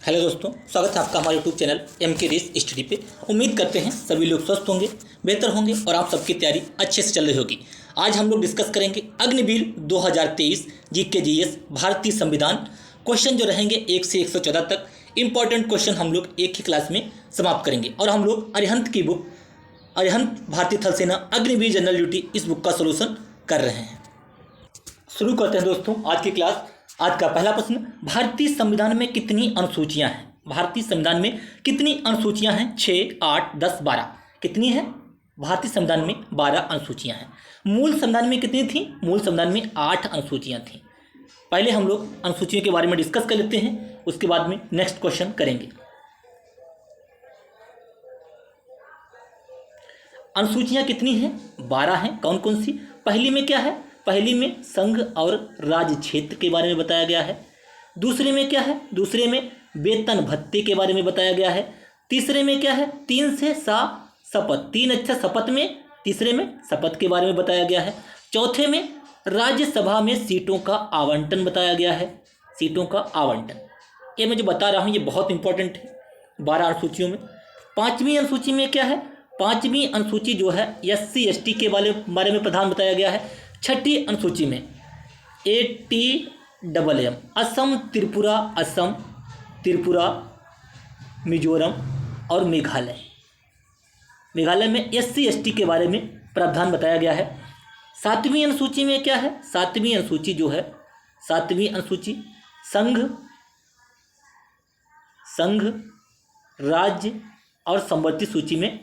Hello दोस्तों, स्वागत है आपका हमारे YouTube channel MK race study पे। उम्मीद करते हैं सभी लोग स्वस्थ होंगे, बेहतर होंगे और आप सबकी तैयारी अच्छे से चल रही होगी। आज हम लोग डिस्कस करेंगे अग्निवीर 2023 GK GS भारतीय संविधान। क्वेश्चन जो रहेंगे 1 से 114 तक इंपॉर्टेंट क्वेश्चन हम लोग एक ही क्लास में समाप्त करेंगे। और हम लोग अरिहंत की बुक अरिहंत भारतीय थल सेना अग्निवीर जनरल ड्यूटी इस बुक का सोल्यूशन कर रहे हैं। शुरू करते हैं दोस्तों आज की क्लास। आज का पहला प्रश्न, भारतीय संविधान में कितनी अनुसूचियां हैं? भारतीय संविधान में कितनी अनुसूचियां हैं? 6, 8, 10, 12। कितनी है? भारतीय संविधान में 12 अनुसूचियां हैं। मूल संविधान में कितनी थी? मूल संविधान में 8 अनुसूचियां थीं। पहले हम लोग अनुसूचियों के बारे में डिस्कस कर लेते हैं, उसके बाद में नेक्स्ट क्वेश्चन करेंगे। अनुसूचियां कितनी हैं? 12 हैं। कौन कौन सी? पहली में क्या है? पहली में संघ और राज्य क्षेत्र के बारे में बताया गया है। दूसरे में क्या है? दूसरे में वेतन भत्ते के बारे में बताया गया है। तीसरे में क्या है? 3 से शपथ, 3 अक्षर शपथ में, तीसरे में शपथ के बारे में बताया गया है। चौथे में राज्यसभा में सीटों का आवंटन बताया गया है। सीटों का आवंटन, ये मैं जो बता रहा हूँ ये बहुत इंपॉर्टेंट है 12 अनुसूचियों में। 5वीं अनुसूची में क्या है? 5वीं अनुसूची जो है SC ST के बारे में प्रधान बताया गया है। 6ठी अनुसूची में ATMM असम, त्रिपुरा, मिजोरम और मेघालय में SC ST के बारे में प्रावधान बताया गया है। 7वीं अनुसूची में क्या है? 7वीं अनुसूची जो है, 7वीं अनुसूची संघ, राज्य और संवर्ती सूची में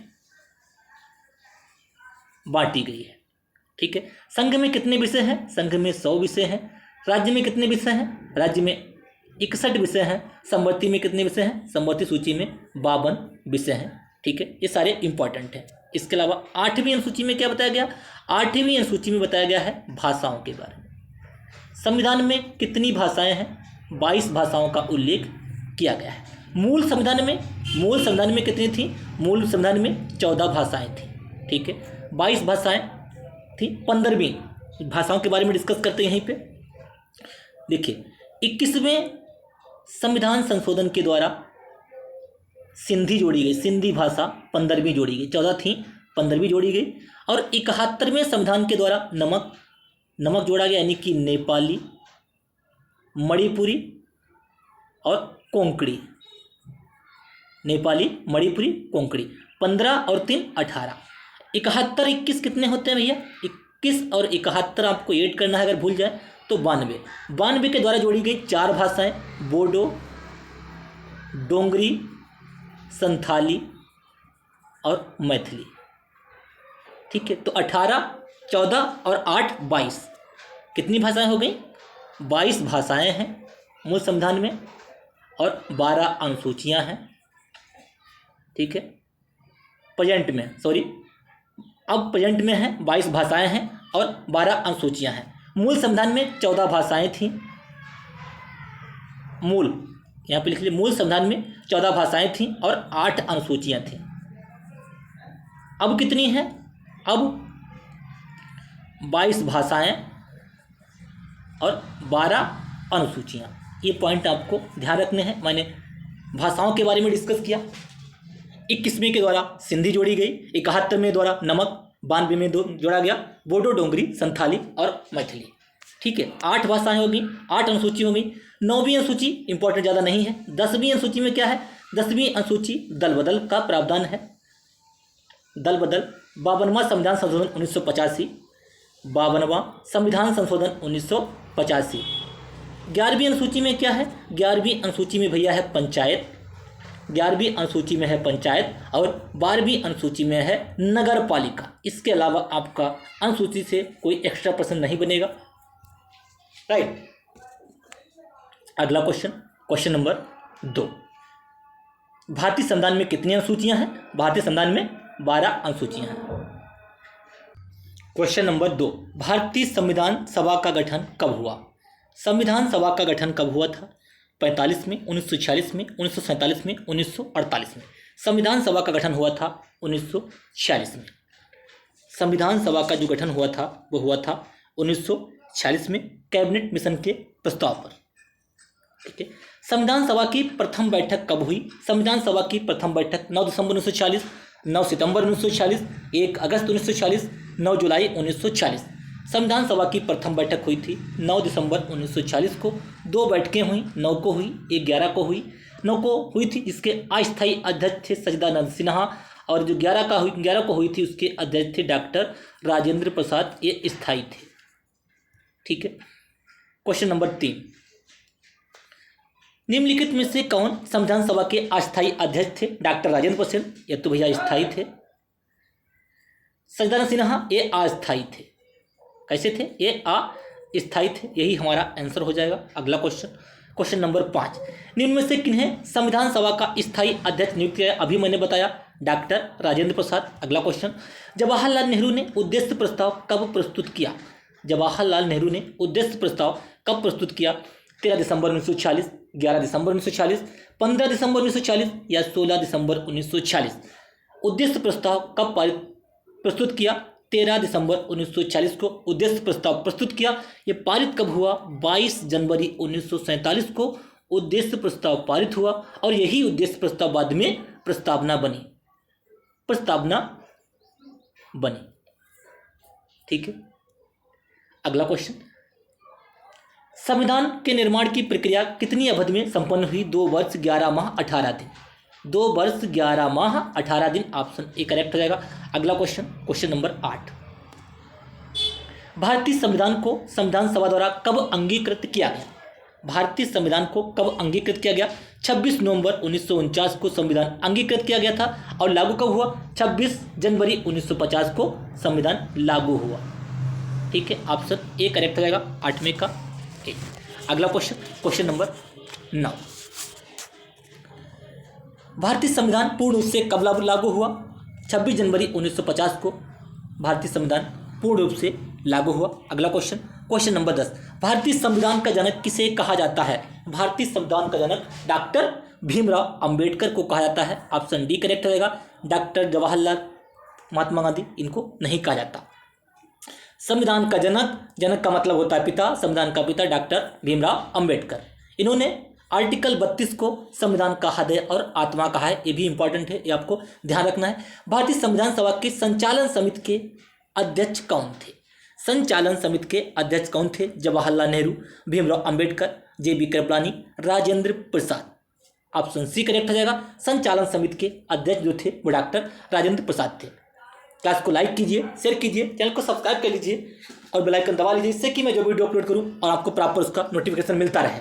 बांटी गई है। ठीक है। संघ में कितने विषय हैं? संघ में 100 विषय हैं। राज्य में कितने विषय हैं? राज्य में 61 विषय हैं। संवर्ती में कितने विषय हैं? संवर्ती सूची में 52 विषय हैं। ठीक है, ये सारे इंपॉर्टेंट हैं। इसके अलावा 8वीं अनुसूची में क्या बताया गया? 8वीं अनुसूची में बताया गया है भाषाओं के बारे में। संविधान में कितनी भाषाएं हैं? 22 भाषाओं का उल्लेख किया गया है। मूल संविधान में कितनी थी? मूल संविधान में 14 भाषाएं थी। ठीक है, 22 भाषाएं थी। 15वीं भाषाओं के बारे में डिस्कस करते हैं यहीं पे। देखिए, 21वें संविधान संशोधन के द्वारा सिंधी जोड़ी गई। सिंधी भाषा 15वीं जोड़ी गई। 14 थी, 15वीं जोड़ी गई। और 71वें संविधान के द्वारा नमक जोड़ा गया, यानी कि नेपाली, मणिपुरी और कोंकणी। नेपाली, मणिपुरी, कोंकणी। 15 और 3 18। 71, 21 कितने होते हैं भैया? 21 और 71 आपको ऐड करना है, अगर भूल जाए तो 92 के द्वारा जोड़ी गई 4 भाषाएं, बोडो, डोंगरी, संथाली और मैथिली। ठीक है, तो 18, 14 और 8 22 कितनी भाषाएं हो गई? 22 भाषाएं हैं मूल संविधान में और 12 अनुसूचियां हैं। ठीक है, अब प्रेजेंट में है 22 भाषाएं हैं और 12 अनुसूचियां हैं। मूल संविधान में 14 भाषाएं थीं। यहाँ पे लिख लीजिए, मूल संविधान में 14 भाषाएं थीं और 8 अनुसूचियां थीं। अब कितनी हैं? अब 22 भाषाएं और 12 अनुसूचियां। ये पॉइंट आपको ध्यान रखने हैं। मैंने भाषाओं के बारे में डिस्कस किया। 21वें के द्वारा सिंधी जोड़ी गई, 71 में द्वारा नमक, 92 में जोड़ा गया बोडो, डोंगरी, संथाली और मैथिली। ठीक है, 8 भाषाएं होगी, 8 अनुसूची होगी। 9वीं अनुसूची इंपॉर्टेंट ज़्यादा नहीं है। 10वीं अनुसूची में क्या है? 10वीं अनुसूची दल बदल का प्रावधान है। दल बदल 52वां संविधान संशोधन 1985, 52वां संविधान संशोधन 1985। 11वीं अनुसूची में क्या है? 11वीं अनुसूची में भैया है पंचायत। 11वीं अनुसूची में है पंचायत और 12वीं अनुसूची में है नगर पालिका। इसके अलावा आपका अनुसूची से कोई एक्स्ट्रा प्रश्न नहीं बनेगा। राइट। अगला क्वेश्चन नंबर 2, भारतीय संविधान में कितनी अनुसूचियां हैं? भारतीय संविधान में 12 अनुसूचियां हैं। क्वेश्चन नंबर 2, भारतीय संविधान सभा का गठन कब हुआ? संविधान सभा का गठन कब हुआ था? 45 में, 1946 में, 1947 में, 1948 में। संविधान सभा का गठन हुआ था 1946 में। संविधान सभा का जो गठन हुआ था वो हुआ था 1946 में कैबिनेट मिशन के प्रस्ताव पर। ठीक है, संविधान सभा की प्रथम बैठक कब हुई? संविधान सभा की प्रथम बैठक 9 दिसंबर 1946, 9 सितंबर 1946, 1 अगस्त 1946, 9 जुलाई 1946। संविधान सभा की प्रथम बैठक हुई थी 9 दिसंबर 1946 को। 2 बैठकें हुई, 9 को हुई, 1 11 को हुई। 9 को हुई थी, जिसके अस्थायी अध्यक्ष थे सच्चिदानंद सिन्हा, और जो 11 को हुई थी उसके अध्यक्ष थे डॉक्टर राजेंद्र प्रसाद, ये स्थायी थे। ठीक है। क्वेश्चन नंबर 3, निम्नलिखित में से कौन संविधान सभा के अस्थायी अध्यक्ष थे? डॉक्टर राजेंद्र प्रसाद, ये तो भैया स्थायी थे। सच्चिदानंद सिन्हा, ये अस्थायी थे। कैसे थे? ये अस्थायी थे। यही हमारा आंसर हो जाएगा। अगला क्वेश्चन नंबर 5, निम्न में से किन्हें संविधान सभा का स्थायी अध्यक्ष नियुक्त किया? अभी मैंने बताया, डॉक्टर राजेंद्र प्रसाद। अगला क्वेश्चन, जवाहरलाल नेहरू ने उद्देश्य प्रस्ताव कब प्रस्तुत किया? जवाहरलाल नेहरू ने उद्देश्य प्रस्ताव कब प्रस्तुत किया? 13 दिसंबर 1946, 11 दिसंबर 1946, 15 दिसंबर 1946 या 16 दिसंबर 1946। उद्देश्य प्रस्ताव कब प्रस्तुत किया? 13 दिसंबर 1940 को उद्देश्य प्रस्ताव प्रस्तुत किया। ये पारित कब हुआ? 22 जनवरी 1947 को उद्देश्य प्रस्ताव पारित हुआ, और यही उद्देश्य प्रस्ताव बाद में प्रस्तावना बनी। ठीक है। अगला क्वेश्चन, संविधान के निर्माण की प्रक्रिया कितनी अवधि में संपन्न हुई? 2 वर्ष 11 माह 18 दिन। 2 वर्ष 11 माह 18 दिन, ऑप्शन ए करेक्ट हो जाएगा। अगला क्वेश्चन नंबर 8, भारतीय संविधान को संविधान सभा द्वारा कब अंगीकृत किया गया? भारतीय संविधान को कब अंगीकृत किया गया? 26 नवंबर 1949 को संविधान अंगीकृत किया गया था, और लागू कब हुआ? 26 जनवरी 1950 को संविधान लागू हुआ। ठीक है, ऑप्शन ए करेक्ट हो जाएगा, 8वें का ए। अगला क्वेश्चन नंबर 9, भारतीय संविधान पूर्ण रूप से कब लागू हुआ? 26 जनवरी 1950 को भारतीय संविधान पूर्ण रूप से लागू हुआ। अगला क्वेश्चन नंबर 10, भारतीय संविधान का जनक किसे कहा जाता है? भारतीय संविधान का जनक डॉक्टर भीमराव अंबेडकर को कहा जाता है। ऑप्शन डी करेक्ट हो जाएगा। डॉक्टर जवाहरलाल, महात्मा गांधी, इनको नहीं कहा जाता। संविधान का जनक का मतलब होता है पिता। संविधान का पिता डॉक्टर भीमराव अंबेडकर। इन्होंने आर्टिकल 32 को संविधान का हृदय और आत्मा कहा है। ये भी इंपॉर्टेंट है, ये आपको ध्यान रखना है। भारतीय संविधान सभा के संचालन समिति के अध्यक्ष कौन थे? संचालन समिति के अध्यक्ष कौन थे? Jawaharlal Nehru, Bhimrao Ambedkar, JB. Kripalani, Rajendra Prasad. Option C correct हो जाएगा। संचालन समिति के अध्यक्ष जो थे वो डॉक्टर राजेंद्र प्रसाद थे। क्लास को लाइक कीजिए, शेयर कीजिए, चैनल को सब्सक्राइब कर लीजिए और बेल आइकन दबा लीजिए, इससे कि मैं जो वीडियो अपलोड करूं और आपको प्रॉपर उसका नोटिफिकेशन मिलता रहे।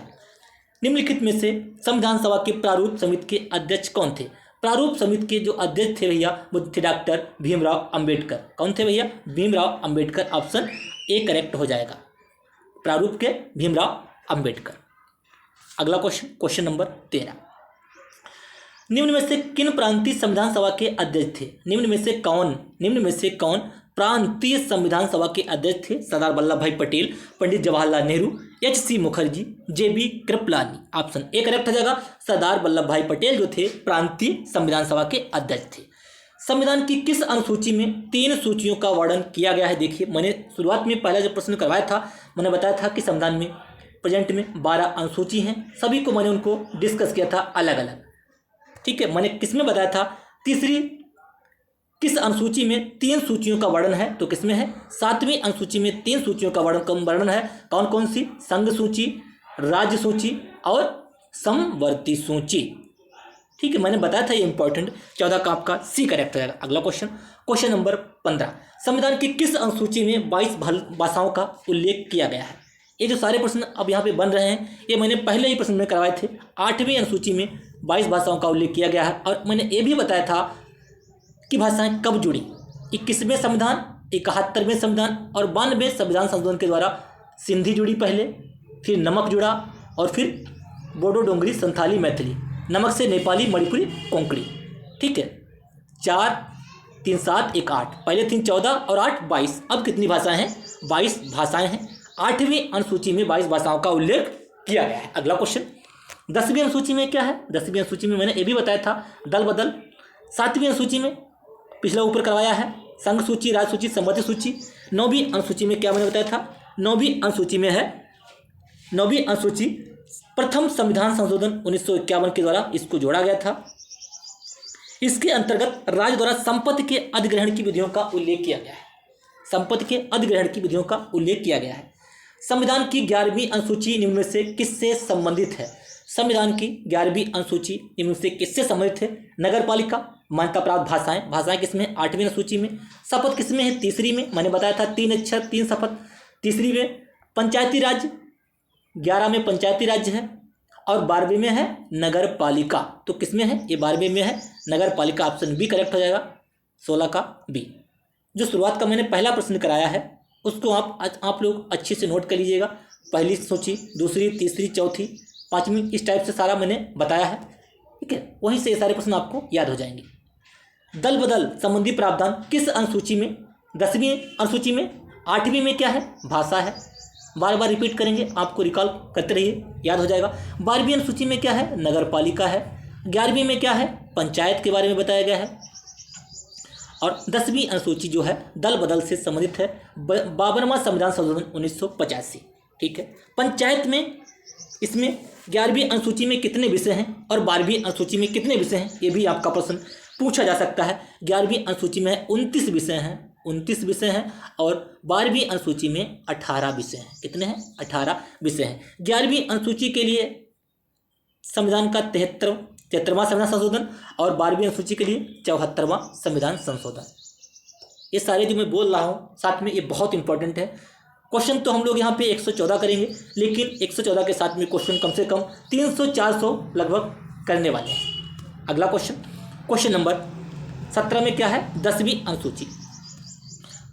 निम्नलिखित में से संविधान सभा के प्रारूप समिति के अध्यक्ष कौन थे? प्रारूप समिति के जो अध्यक्ष थे भैया वो थे डॉक्टर भीमराव अंबेडकर। कौन थे भैया? Bhimrao Ambedkar. Option A correct हो जाएगा। प्रारूप के भीमराव अंबेडकर। अगला क्वेश्चन नंबर 13, निम्न में से किन प्रांतीय संविधान सभा के अध्यक्ष थे? निम्न में से कौन प्रांतीय संविधान सभा के अध्यक्ष थे? Sardar Vallabh Bhai Patel, Pandit Jawaharlal Nehru, H C. Mukherjee, J B. Kripalani. Option A correct हो जाएगा। सरदार वल्लभ भाई पटेल जो थे प्रांतीय संविधान सभा के अध्यक्ष थे। संविधान की किस अनुसूची में 3 सूचियों का वर्णन किया गया है? देखिए, मैंने शुरुआत में पहला जो प्रश्न करवाया था, मैंने बताया था कि संविधान में प्रेजेंट में 12 अनुसूची हैं। सभी को मैंने उनको डिस्कस किया था अलग अलग। ठीक है, मैंने किसमें बताया था? किस अनुसूची में 3 सूचियों का वर्णन है? तो किसमें है? 7वीं अनुसूची में 3 सूचियों का वर्णन है। कौन कौन सी? संघ सूची, राज्य सूची और समवर्ती सूची। ठीक है, मैंने बताया था ये इंपॉर्टेंट। 14 का आपका सी करेक्ट हो जाएगा। अगला क्वेश्चन नंबर 15, संविधान की किस अनुसूची में 22 भाषाओं का उल्लेख किया गया है? ये जो सारे प्रश्न अब यहाँ पे बन रहे हैं, ये मैंने पहले ही प्रश्न में करवाए थे। 8वीं अनुसूची में 22 भाषाओं का उल्लेख किया गया है, और मैंने ये भी बताया था कि भाषाएं कब जुड़ी। 21वें संविधान, 71वें संविधान और 92वें संविधान संशोधन के द्वारा सिंधी जुड़ी पहले, फिर नमक जुड़ा, और फिर बोडो, डोंगरी, संथाली, मैथिली। नमक से नेपाली, मणिपुरी, कोंकणी। ठीक है, 4, 3, 7, 1, 8। पहले 3 14 और 8 22। अब कितनी भाषाएं हैं? 22 भाषाएं हैं। 8वीं अनुसूची में 22 भाषाओं का उल्लेख किया गया है। अगला क्वेश्चन, 10वीं अनुसूची में क्या है? 10वीं अनुसूची में मैंने ये भी बताया था, दल बदल। 7वीं अनुसूची में पिछला ऊपर करवाया है, संघ सूची, राज्य सूची, समवर्ती सूची। 9वीं अनुसूची में क्या मैंने बताया था? 9वीं अनुसूची में है, 9वीं अनुसूची प्रथम संविधान संशोधन 1951 के द्वारा इसको जोड़ा गया था। इसके अंतर्गत राज्य द्वारा संपत्ति के अधिग्रहण की विधियों का उल्लेख किया गया है। संपत्ति के अधिग्रहण की विधियों का उल्लेख किया गया है। संविधान की 11वीं अनुसूची निम्न में से किससे संबंधित है? संविधान की 11वीं अनुसूची निम्न में से किससे संबंधित है? नगरपालिका, मान्यता प्राप्त भाषाएं, भाषाएं किसमें है? 8वीं अनुसूची में। शपथ किसमें है? तीसरी में। मैंने बताया था 3 अक्षर 3 शपथ, तीसरी में। पंचायती राज 11 में पंचायती राज्य है और 12वीं में है नगर पालिका। तो किसमें है? ये 12वीं में है नगर पालिका। ऑप्शन बी करेक्ट हो जाएगा, 16 का बी। जो शुरुआत का मैंने पहला प्रश्न कराया है उसको आप लोग अच्छे से नोट कर लीजिएगा। पहली सूची, दूसरी, तीसरी, चौथी, 5वीं, इस टाइप से सारा मैंने बताया है, ठीक है। वहीं से ये सारे प्रश्न आपको याद हो जाएंगे। दल बदल संबंधी प्रावधान किस अनुसूची में? 10वीं अनुसूची में। 8वीं में क्या है? भाषा है। बार बार रिपीट करेंगे, आपको रिकॉल करते रहिए, याद हो जाएगा। 12वीं अनुसूची में क्या है? नगर पालिका है। 11वीं में क्या है? पंचायत के बारे में बताया गया है। और 10वीं अनुसूची जो है दल बदल से संबंधित है, 52वां संविधान संशोधन 1985, ठीक है। पंचायत में इसमें 11वीं अनुसूची में कितने विषय हैं और 12वीं अनुसूची में कितने विषय हैं, ये भी आपका प्रश्न पूछा जा सकता है। 11वीं अनुसूची में 29 विषय हैं, 29 विषय हैं और 12वीं अनुसूची में 18 विषय हैं। कितने हैं? 18 विषय हैं। 11वीं अनुसूची के लिए संविधान का 73वां संविधान संशोधन और 12वीं अनुसूची के लिए 74वां संविधान संशोधन। ये सारे जो मैं बोल रहा हूँ साथ में ये बहुत इंपॉर्टेंट है। क्वेश्चन तो हम लोग यहाँ पे 114 करेंगे, लेकिन 114 के साथ में क्वेश्चन कम से कम 300-400 लगभग करने वाले हैं। अगला क्वेश्चन नंबर 17 में क्या है? 10वीं अनुसूची।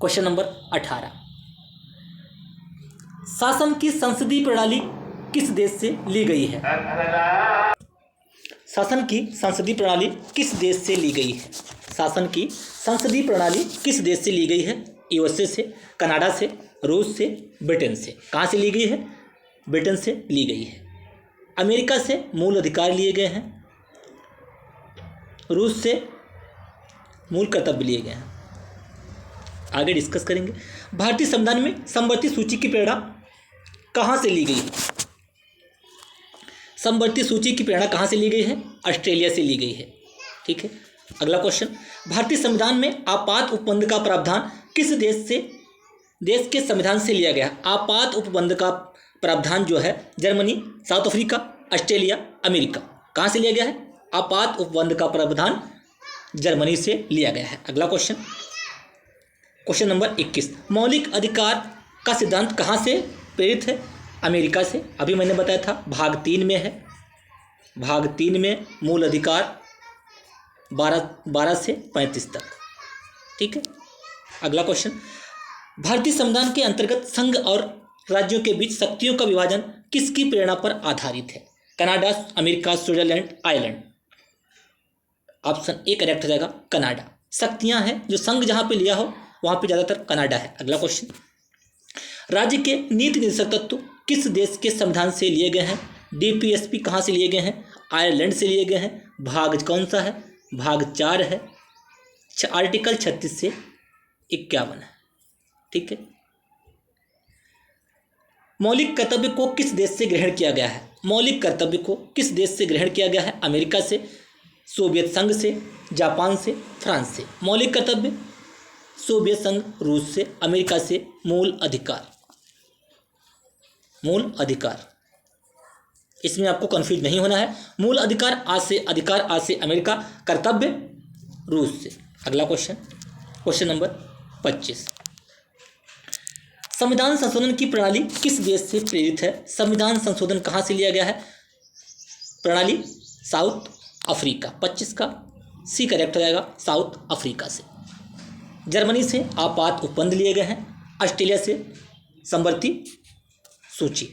क्वेश्चन नंबर 18, शासन की संसदीय प्रणाली किस देश से ली गई है? शासन की संसदीय प्रणाली किस देश से ली गई है? शासन की संसदीय प्रणाली किस देश से ली गई है? यूएसए से, कनाडा से, रूस से, ब्रिटेन से। कहाँ से ली गई है? ब्रिटेन से ली गई है। अमेरिका से मूल अधिकार लिए गए हैं, रूस से मूल कर्तव्य लिए गए हैं। आगे डिस्कस करेंगे। भारतीय संविधान में समवर्ती सूची की प्रेरणा कहाँ से ली गई है? समवर्ती सूची की प्रेरणा कहाँ से ली गई है? ऑस्ट्रेलिया से ली गई है, ठीक है। अगला क्वेश्चन, भारतीय संविधान में आपात उपबंध का प्रावधान किस देश के संविधान से लिया गया? आपात उपबंध का प्रावधान जो है Germany, south Africa, Australia, America. कहाँ से लिया गया है? आपात उपबंध का प्रावधान जर्मनी से लिया गया है। अगला क्वेश्चन नंबर 21, मौलिक अधिकार का सिद्धांत कहाँ से प्रेरित है? अमेरिका से। अभी मैंने बताया था भाग 3 में है। भाग 3 में मूल अधिकार 12 से 35 तक, ठीक है। अगला क्वेश्चन, भारतीय संविधान के अंतर्गत संघ और राज्यों के बीच शक्तियों का विभाजन किसकी प्रेरणा पर आधारित है? Canada, America, Switzerland, Ireland. Option A correct हो जाएगा, कनाडा। शक्तियां हैं जो संघ जहां पे लिया हो वहां पे ज़्यादातर कनाडा है। अगला क्वेश्चन, राज्य के नीति निर्देशक तत्व किस देश के संविधान से लिए गए हैं? डीपीएसपी कहाँ से लिए गए हैं? आयरलैंड से लिए गए हैं। भाग कौन सा है? भाग 4 है। आर्टिकल 36 से 51 है, ठीक है। मौलिक कर्तव्य को किस देश से ग्रहण किया गया है? मौलिक कर्तव्य को किस देश से ग्रहण किया गया है? अमेरिका से, सोवियत संघ से, जापान से, फ्रांस से। मौलिक कर्तव्य सोवियत संघ, रूस से, अमेरिका से। मूल अधिकार इसमें आपको कंफ्यूज नहीं होना है। मूल अधिकार आज से अमेरिका, कर्तव्य रूस से। अगला क्वेश्चन नंबर 25, संविधान संशोधन की प्रणाली किस देश से प्रेरित है? संविधान संशोधन कहाँ से लिया गया है? प्रणाली साउथ अफ्रीका। 25 का सी करेक्ट हो जाएगा, साउथ अफ्रीका से। जर्मनी से आपात उपबंध लिए गए हैं। ऑस्ट्रेलिया से समवर्ती सूची।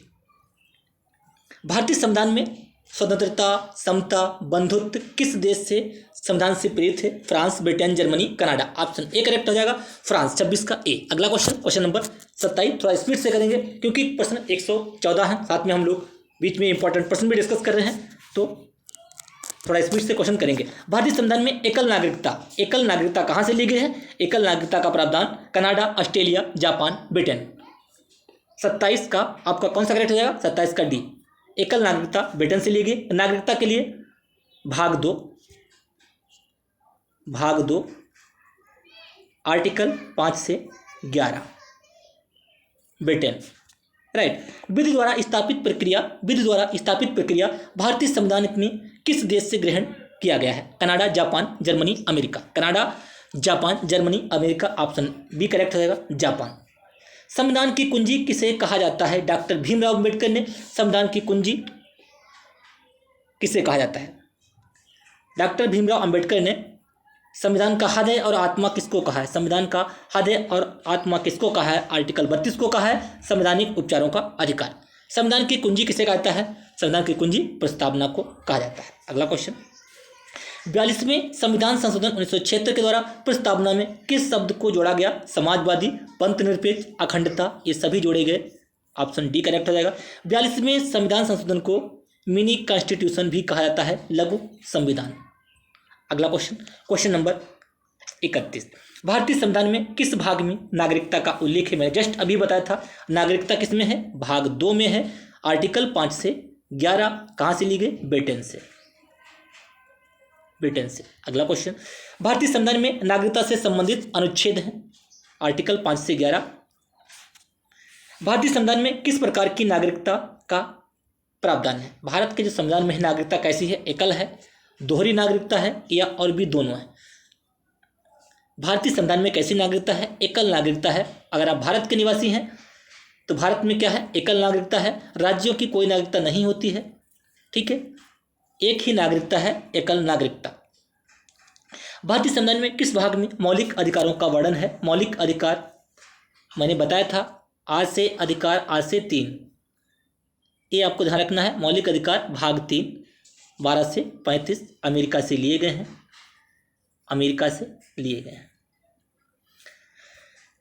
भारतीय संविधान में स्वतंत्रता, समता, बंधुत्व किस देश से संविधान से प्रेरित है? France, Britain, Germany, Canada. Option A correct हो जाएगा, फ्रांस। 26 का ए। अगला क्वेश्चन नंबर 27। थोड़ा स्पीड से करेंगे क्योंकि प्रश्न 114 है, साथ में हम लोग बीच में इंपॉर्टेंट प्रश्न भी डिस्कस कर रहे हैं, तो थोड़ा स्पीड से क्वेश्चन करेंगे। भारतीय संविधान में एकल नागरिकता कहाँ से ली गई है? एकल नागरिकता का प्रावधान कनाडा, ऑस्ट्रेलिया, जापान, ब्रिटेन। 27 का आपका कौन सा करेक्ट हो जाएगा? 27 का डी। एकल नागरिकता ब्रिटेन से ली गई। नागरिकता के लिए भाग दो आर्टिकल 5 से 11 ब्रिटेन। राइट। विधि द्वारा स्थापित प्रक्रिया भारतीय संविधान में किस देश से ग्रहण किया गया है? Canada, Japan, Germany, America. Canada, Japan, Germany, America. Option B correct हो जाएगा, जापान। संविधान की कुंजी किसे कहा जाता है? डॉक्टर भीमराव अंबेडकर ने संविधान की कुंजी किसे कहा जाता है? डॉक्टर भीमराव अंबेडकर ने संविधान का हृदय और आत्मा किसको कहा है? संविधान का हृदय और आत्मा किसको कहा है? आर्टिकल 32 को कहा है संवैधानिक उपचारों का अधिकार। संविधान की कुंजी किसे कहा जाता है? संविधान की कुंजी प्रस्तावना को कहा जाता है। अगला क्वेश्चन, 42वें संविधान संशोधन 1976 के द्वारा प्रस्तावना में किस शब्द को जोड़ा गया? समाजवादी, पंथ निरपेक्ष, अखंडता, ये सभी जोड़े गए। ऑप्शन डी करेक्ट हो जाएगा। 42वें संविधान संशोधन को मिनी कॉन्स्टिट्यूशन भी कहा जाता है, लघु संविधान। अगला क्वेश्चन नंबर 31, भारतीय संविधान में किस भाग में नागरिकता का उल्लेख है? मैंने जस्ट अभी बताया था नागरिकता किस में है, भाग 2 में है। आर्टिकल 5 से 11 कहाँ से ली गई? ब्रिटेन से। अगला क्वेश्चन, भारतीय संविधान में नागरिकता से संबंधित अनुच्छेद हैं आर्टिकल 5 से 11। भारतीय संविधान में किस प्रकार की नागरिकता का प्रावधान है? भारत के जो संविधान में नागरिकता कैसी है? एकल है, दोहरी नागरिकता है, या और भी दोनों है? भारतीय संविधान में कैसी नागरिकता है? एकल नागरिकता है। अगर आप भारत के निवासी हैं तो भारत में क्या है? एकल नागरिकता है। राज्यों की कोई नागरिकता नहीं होती है, ठीक है, एक ही नागरिकता है, एकल नागरिकता। भारतीय संविधान में किस भाग में मौलिक अधिकारों का वर्णन है? मौलिक अधिकार मैंने बताया था, आज से अधिकार, आज से 3, ये आपको ध्यान रखना है। मौलिक अधिकार भाग 3 12 से 35 अमेरिका से लिए गए हैं,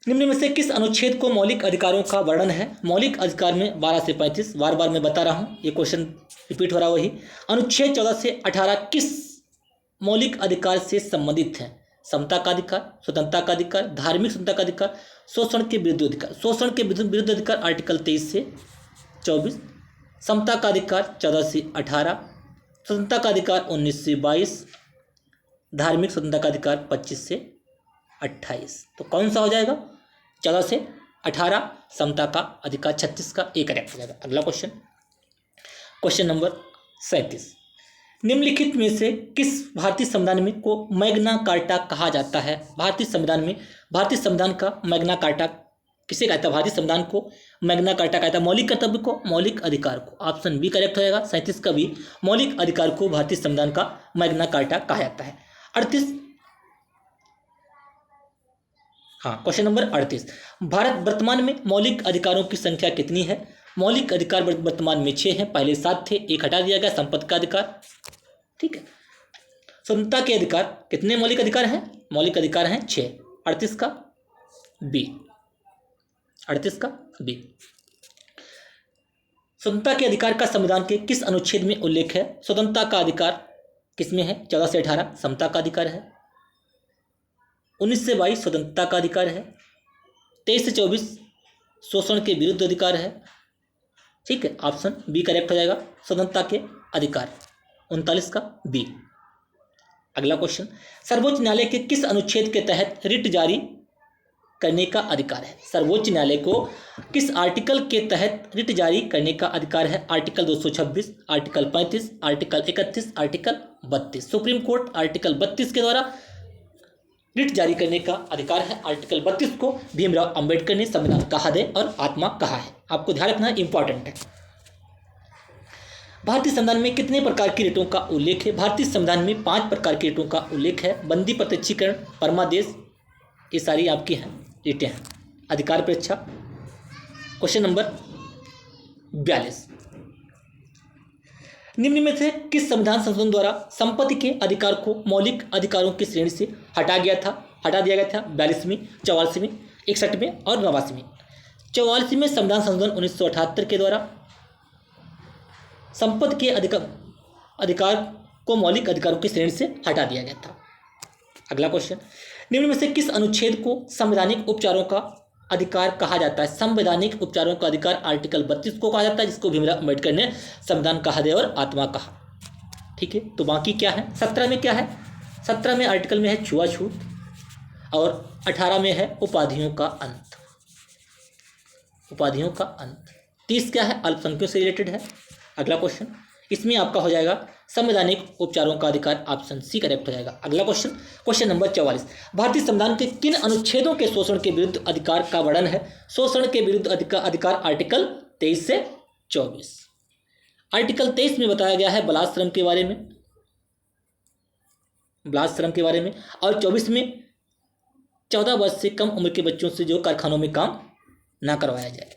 निम्न में से किस अनुच्छेद को मौलिक अधिकारों का वर्णन है? मौलिक अधिकार में 12 से 35, बार बार मैं बता रहा हूँ, ये क्वेश्चन रिपीट हो रहा है वही। अनुच्छेद 14 से 18 किस मौलिक अधिकार से संबंधित है? समता का अधिकार, स्वतंत्रता का अधिकार, धार्मिक स्वतंत्रता का अधिकार, शोषण के विरुद्ध अधिकार। शोषण के विरुद्ध अधिकार आर्टिकल 23 से 24, समता का अधिकार 14 से 18, स्वतंत्रता का अधिकार 19 से 22, धार्मिक स्वतंत्रता का अधिकार 25 से 28। तो कौन सा हो जाएगा? 14 से 18, समता का अधिकार 36 का एक करेक्ट हो जाएगा। अगला क्वेश्चन नंबर 37, निम्नलिखित में से किस भारतीय संविधान में को मैग्ना कार्टा कहा जाता है? भारतीय संविधान का मैग्ना कार्टा किसे कहता है? भारतीय संविधान को मैग्ना कार्टा कहता है मौलिक कर्तव्य को, मौलिक अधिकार को। ऑप्शन बी करेक्ट हो जाएगा, 37 का भी। मौलिक अधिकार को भारतीय संविधान का मैग्ना कार्टा कहा जाता है। 38, हाँ, क्वेश्चन नंबर 38, भारत वर्तमान में मौलिक अधिकारों की संख्या कितनी है? मौलिक अधिकार वर्तमान में 6 हैं, पहले 7 थे, एक हटा दिया गया, संपत्ति का अधिकार, ठीक है। स्वतंत्रता के अधिकार कितने मौलिक अधिकार हैं? मौलिक अधिकार हैं 6। 38 का बी। स्वतंत्रता के अधिकार का संविधान के किस अनुच्छेद में उल्लेख है? स्वतंत्रता का अधिकार किसमें है? 14 से 18 समता का अधिकार है, 19 से 22 स्वतंत्रता का अधिकार है, 23 से 24 शोषण के विरुद्ध अधिकार है, ठीक है। ऑप्शन बी करेक्ट हो जाएगा, स्वतंत्रता के अधिकार 39 का बी। अगला क्वेश्चन, सर्वोच्च न्यायालय के किस अनुच्छेद के तहत रिट जारी करने का अधिकार है? सर्वोच्च न्यायालय को किस आर्टिकल के तहत रिट जारी करने का अधिकार है? Article 226, article 35, article 31, article 32। Supreme court article 32 के द्वारा रिट जारी करने का अधिकार है। आर्टिकल 32 को भीमराव अंबेडकर ने संविधान का हृदय और आत्मा कहा है। आपको ध्यान रखना इंपॉर्टेंट है। भारतीय संविधान में कितने प्रकार की रिटों का उल्लेख है? भारतीय संविधान में 5 प्रकार की रिटों का उल्लेख है। बंदी प्रत्यक्षीकरण, परमादेश, ये सारी आपकी हैं रिटें हैं। अधिकार परीक्षा, क्वेश्चन नंबर 42, निम्न में से किस संविधान संशोधन द्वारा संपत्ति के अधिकार को मौलिक अधिकारों की श्रेणी से हटा दिया गया था? 42वीं, 44वीं, 61वीं और 89वीं। 44वें संविधान संशोधन 1978 के द्वारा संपत्ति के अधिकार को मौलिक अधिकारों की श्रेणी से हटा दिया गया था। अगला क्वेश्चन, निम्न में से किस अनुच्छेद को संवैधानिक उपचारों का अधिकार कहा जाता है? संवैधानिक उपचारों का अधिकार आर्टिकल 32 को कहा जाता है, जिसको भीमराव अम्बेडकर ने संविधान का हृदय और आत्मा कहा। ठीक है, तो बाकी क्या है? 17 में क्या है? 17 में आर्टिकल में है छुआछूत, और 18 में है उपाधियों का अंत। उपाधियों का अंत। 30 क्या है? अल्पसंख्यकों से रिलेटेड है। अगला क्वेश्चन, इसमें आपका हो जाएगा संवैधानिक उपचारों का अधिकार, ऑप्शन सी करेक्ट हो जाएगा। अगला क्वेश्चन, क्वेश्चन नंबर 44, भारतीय संविधान के किन अनुच्छेदों के शोषण के विरुद्ध अधिकार का वर्णन है? शोषण के विरुद्ध अधिकार आर्टिकल 23 से 24। आर्टिकल 23 में बताया गया है बालाश्रम के बारे में, बालाश्रम के बारे में, और 24 में 14 वर्ष से कम उम्र के बच्चों से जो कारखानों में काम ना करवाया जाए।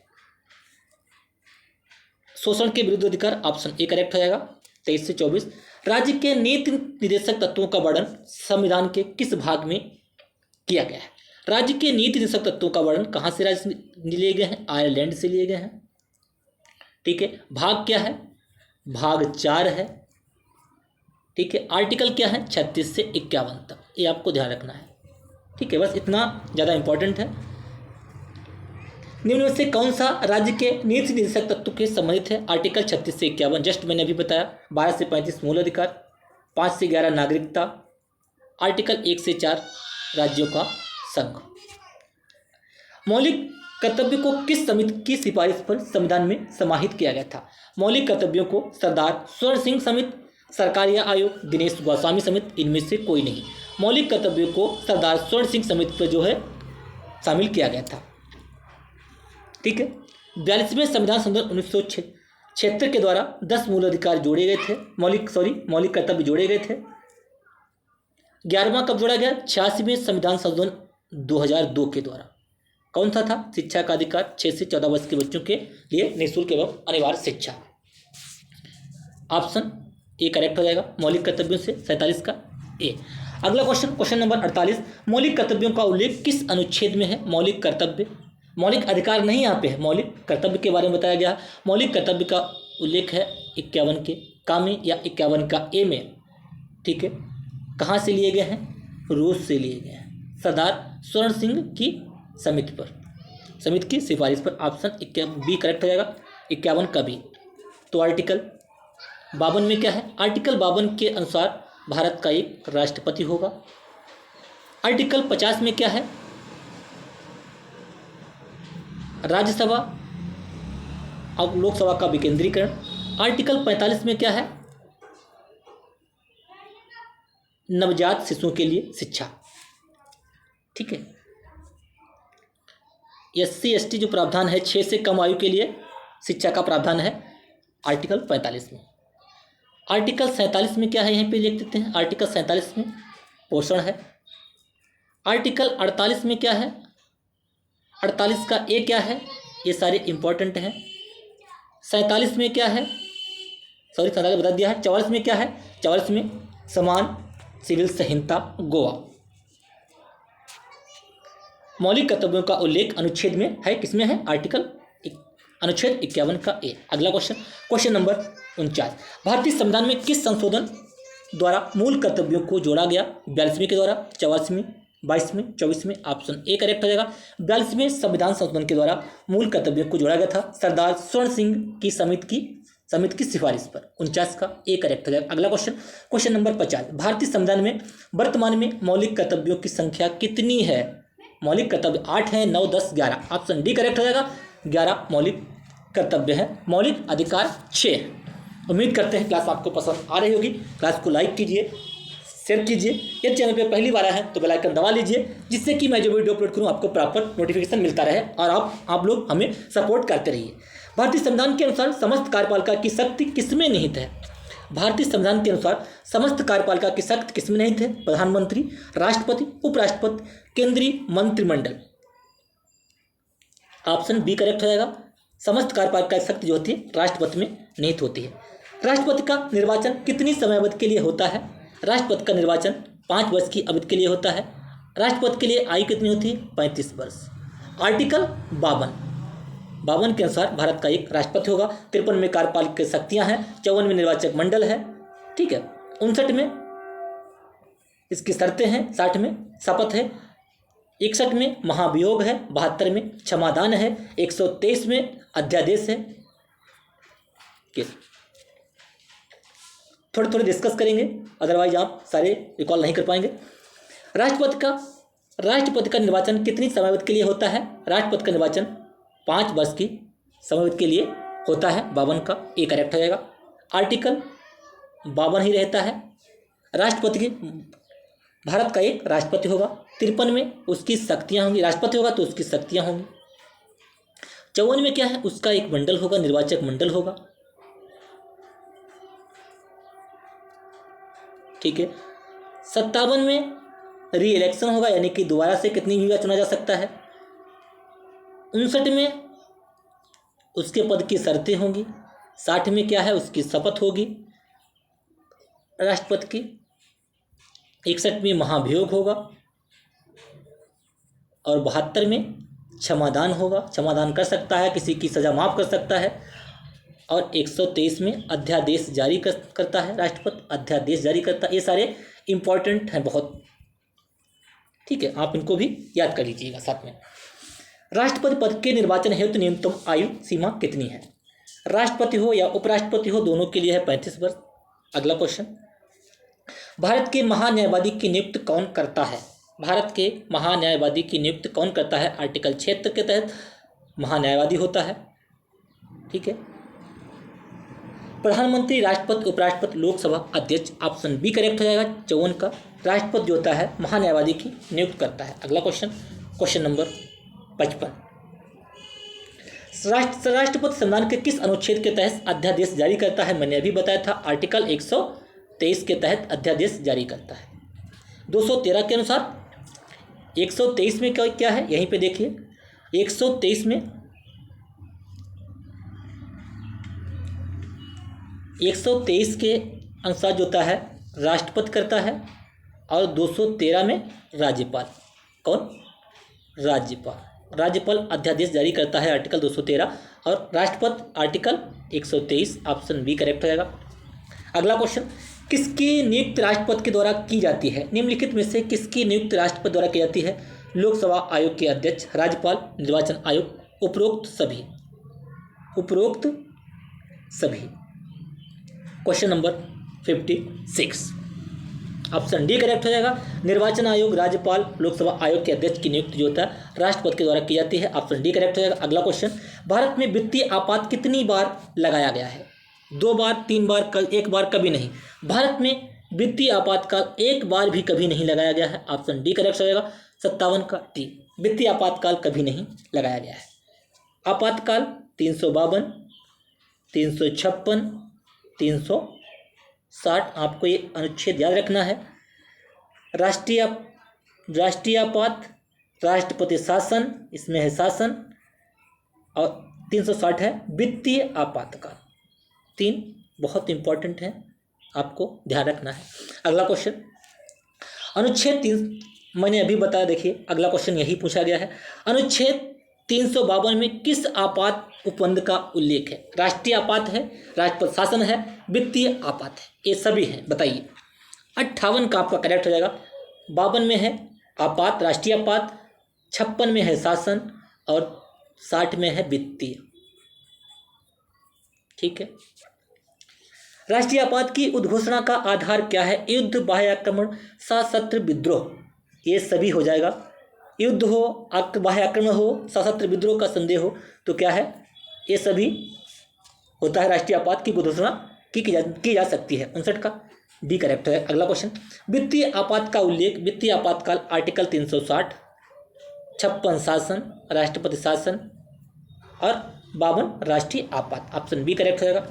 शोषण के विरुद्ध अधिकार, ऑप्शन ए करेक्ट हो जाएगा। 23 से 24, राज्य के नीति निर्देशक तत्वों का वर्णन संविधान के किस भाग में किया गया है? राज्य के नीति निर्देशक तत्वों का वर्णन कहाँ से राज्य लिए गए हैं? आयरलैंड से लिए गए हैं। ठीक है, भाग क्या है? भाग 4 है। ठीक है, आर्टिकल क्या है? 36 से 51 तक, ये आपको ध्यान रखना है। ठीक है, बस इतना ज़्यादा इंपॉर्टेंट है। निम्न में से कौन सा राज्य के नीति निर्देशक तत्व के संबंधित है? आर्टिकल 36 से 51 जस्ट मैंने अभी बताया। 12 से 35 मूल अधिकार, 5 से 11 नागरिकता, आर्टिकल 1 से 4 राज्यों का संघ। मौलिक कर्तव्य को किस समिति की सिफारिश पर संविधान में समाहित किया गया था? मौलिक कर्तव्यों को सरदार स्वर्ण सिंह समिति, सरकारिया आयोग, दिनेश गोस्वामी समिति, इनमें से कोई नहीं। मौलिक कर्तव्यों को सरदार स्वर्ण सिंह समिति पर जो है शामिल किया गया था। ठीक है, 42वें संविधान संशोधन 1976 के द्वारा 10 मूल अधिकार जोड़े गए थे, मौलिक कर्तव्य जोड़े गए थे। 11वां कब जोड़ा गया? 86वें संविधान संशोधन 2002 के द्वारा। कौन सा था? शिक्षा का अधिकार, 6 से 14 वर्ष के बच्चों के लिए निःशुल्क एवं अनिवार्य शिक्षा। ऑप्शन ए करेक्ट हो जाएगा। मौलिक कर्तव्यों से 47 का ए। अगला क्वेश्चन, क्वेश्चन नंबर 48, मौलिक कर्तव्यों का उल्लेख किस अनुच्छेद में है? मौलिक कर्तव्य, मौलिक अधिकार नहीं यहाँ पे है, मौलिक कर्तव्य के बारे में बताया गया। मौलिक कर्तव्य का उल्लेख है 51 के का में या 51 का ए में। ठीक है, कहाँ से लिए गए हैं? रूस से लिए गए हैं, सरदार स्वर्ण सिंह की समिति पर, समिति की सिफारिश पर। ऑप्शन बी करेक्ट हो जाएगा, 51 का बी। तो आर्टिकल 52 में क्या है? आर्टिकल 52 के अनुसार भारत का एक राष्ट्रपति होगा। आर्टिकल 50 में क्या है? राज्यसभा और लोकसभा का विकेंद्रीकरण। आर्टिकल 45 में क्या है? नवजात शिशुओं के लिए शिक्षा। ठीक है, SC ST जो प्रावधान है, 6 से कम आयु के लिए शिक्षा का प्रावधान है आर्टिकल 45 में। आर्टिकल 47 में क्या है? यहाँ पे लिख देते हैं। आर्टिकल 47 में पोषण है। आर्टिकल 48 में क्या है? 48 का ए क्या है? ये सारे इंपॉर्टेंट हैं। 47 में क्या है? 47 बता दिया है। 44 में क्या है? 44 में समान सिविल संहिता गोवा। मौलिक कर्तव्यों का उल्लेख अनुच्छेद में है, किसमें है? अनुच्छेद 51 का ए। अगला क्वेश्चन, क्वेश्चन नंबर 49, भारतीय संविधान में किस संशोधन द्वारा मूल कर्तव्यों को जोड़ा गया? 42वें के द्वारा, 84वें, 22वें, 24वें। ऑप्शन ए करेक्ट हो जाएगा। 42वें संविधान संशोधन के द्वारा मूल कर्तव्यों को जोड़ा गया था सरदार स्वर्ण सिंह की समिति की सिफारिश पर। 49 का ए करेक्ट हो जाएगा। अगला क्वेश्चन, क्वेश्चन नंबर 50, भारतीय संविधान में वर्तमान में मौलिक कर्तव्यों की संख्या कितनी है? मौलिक कर्तव्य 8 है, 9, 10, 11। ऑप्शन डी करेक्ट हो जाएगा। 11 मौलिक कर्तव्य है, मौलिक अधिकार 6 है। उम्मीद करते हैं क्लास आपको पसंद आ रही होगी। क्लास को लाइक कीजिए, शेयर कीजिए। यदि चैनल पे पहली बार आए हैं तो बेल आइकन दबा लीजिए, जिससे कि मैं जो वीडियो अपलोड करूँ आपको प्रॉपर नोटिफिकेशन मिलता रहे और आप लोग हमें सपोर्ट करते रहिए। भारतीय संविधान के अनुसार समस्त कार्यपालिका की शक्ति किसमें निहित है? भारतीय संविधान के अनुसार समस्त कार्यपालिका की शक्ति किसमें निहित है? प्रधानमंत्री, राष्ट्रपति, उपराष्ट्रपति, केंद्रीय मंत्रिमंडल। ऑप्शन बी करेक्ट हो जाएगा। समस्त कार्यपालिका की शक्ति जो होती है राष्ट्रपति में निहित होती है। राष्ट्रपति का निर्वाचन कितनी समयावधि के लिए होता है? राष्ट्रपति का निर्वाचन 5 वर्ष की अवधि के लिए होता है। राष्ट्रपति के लिए आयु कितनी होती है? 35 वर्ष। आर्टिकल 52 के अनुसार भारत का एक राष्ट्रपति होगा। 53 में कार्यपालिक शक्तियां हैं। 54 में निर्वाचक मंडल है। ठीक है, 59 में इसकी शर्तें हैं। 60 में शपथ है। 61 में महाभियोग है, 72 में क्षमादान है, 123 में अध्यादेश है। थोड़े थोड़े डिस्कस करेंगे, अदरवाइज आप सारे रिकॉल नहीं कर पाएंगे। राष्ट्रपति का निर्वाचन कितनी समयावधि के लिए होता है? राष्ट्रपति का निर्वाचन 5 वर्ष की समयावधि के लिए होता है। 52 का ए करेक्ट हो जाएगा। आर्टिकल 52 ही रहता है। राष्ट्रपति की भारत का एक राष्ट्रपति होगा। 53 में उसकी शक्तियां होंगी, राष्ट्रपति होगा तो उसकी शक्तियां होंगी। 54 में क्या है? उसका एक मंडल होगा, निर्वाचक मंडल होगा। ठीक है। 57 में री इलेक्शन होगा, यानी कि दोबारा से कितनी भी बार चुना जा सकता है। 59 में उसके पद की शर्तें होंगी। 60 में क्या है? उसकी शपथ होगी राष्ट्रपति की। 61 में महाभियोग होगा और 72 में क्षमादान होगा, क्षमादान कर सकता है, किसी की सजा माफ कर सकता है। और 123 में अध्यादेश जारी करता है राष्ट्रपति, अध्यादेश जारी करता है। ये सारे इंपॉर्टेंट हैं बहुत। ठीक है, आप इनको भी याद कर लीजिएगा साथ में। राष्ट्रपति पद के निर्वाचन हेतु न्यूनतम आयु सीमा कितनी है? राष्ट्रपति हो या उपराष्ट्रपति हो, दोनों के लिए है 35 वर्ष। अगला क्वेश्चन, भारत के महान्यायवादी की नियुक्ति कौन करता है? भारत के महान्यायवादी की नियुक्ति कौन करता है? आर्टिकल 76 के तहत महान्यायवादी होता है। ठीक है। प्रधानमंत्री, राष्ट्रपति, उपराष्ट्रपति, लोकसभा अध्यक्ष, ऑप्शन बी करेक्ट हो जाएगा। 54 का राष्ट्रपति जो होता है महान्यायवादी की नियुक्त करता है। अगला क्वेश्चन, क्वेश्चन नंबर 55, राष्ट्रपति संविधान के किस अनुच्छेद के तहत अध्यादेश जारी करता है? मैंने अभी बताया था, आर्टिकल 123 के तहत अध्यादेश जारी करता है। 213 के अनुसार 123 में क्या है, यहीं पे देखिए। 123 में 123 के अनुसार जो होता है राष्ट्रपति करता है, और 213 में राज्यपाल। कौन? राज्यपाल अध्यादेश जारी करता है, आर्टिकल 213, और राष्ट्रपति आर्टिकल 123, ऑप्शन बी करेक्ट हो जाएगा। अगला क्वेश्चन, किसकी नियुक्ति राष्ट्रपति के द्वारा की जाती है? निम्नलिखित में से किसकी नियुक्ति राष्ट्रपति द्वारा की जाती है? लोकसभा आयोग के अध्यक्ष, राज्यपाल, निर्वाचन आयोग, उपरोक्त सभी। Question number 56, option D correct हो जाएगा। निर्वाचन आयोग, राज्यपाल, लोकसभा आयोग के अध्यक्ष की नियुक्ति जो होता है राष्ट्रपति के द्वारा की जाती है। ऑप्शन डी करेक्ट हो जाएगा। अगला क्वेश्चन, भारत में वित्तीय आपात कितनी बार लगाया गया है? 2 बार, 3 बार, 1 बार, कभी नहीं। भारत में वित्तीय आपातकाल 1 बार भी कभी नहीं लगाया गया है। ऑप्शन डी करेक्ट हो जाएगा। 57 का टी, वित्तीय आपातकाल कभी नहीं लगाया गया है। आपातकाल 352, 356, 360, आपको ये अनुच्छेद याद रखना है। राष्ट्रीय आपात, राष्ट्रपति शासन, इसमें है शासन, और 360 है वित्तीय आपातकाल। 3 बहुत इंपॉर्टेंट है, आपको ध्यान रखना है। अगला क्वेश्चन, अनुच्छेद 3, मैंने अभी बताया, देखिए अगला क्वेश्चन यही पूछा गया है। अनुच्छेद 352 में किस आपात उपबंध का उल्लेख है? राष्ट्रीय आपात है, राष्ट्रपति शासन है, वित्तीय आपात है, ये सभी हैं, बताइए। 58 का आपका करेक्ट हो जाएगा। 52 में है आपात, राष्ट्रीय आपात, 56 में है शासन, और 60 में है वित्तीय। ठीक है। राष्ट्रीय आपात की उद्घोषणा का आधार क्या है? युद्ध, बाह्य आक्रमण, सशस्त्र विद्रोह, ये सभी हो जाएगा। युद्ध हो, बाह्य आक्रमण हो, सशस्त्र विद्रोह का संदेह हो, तो क्या है? ये सभी होता है। राष्ट्रीय आपात की घोषणा की जा सकती है। 59 का डी करेक्ट है। अगला क्वेश्चन, वित्तीय आपात का उल्लेख, वित्तीय आपातकाल आर्टिकल 360, 56 शासन, राष्ट्रपति शासन, और 52 राष्ट्रीय आपात, ऑप्शन बी करेक्ट हो जाएगा।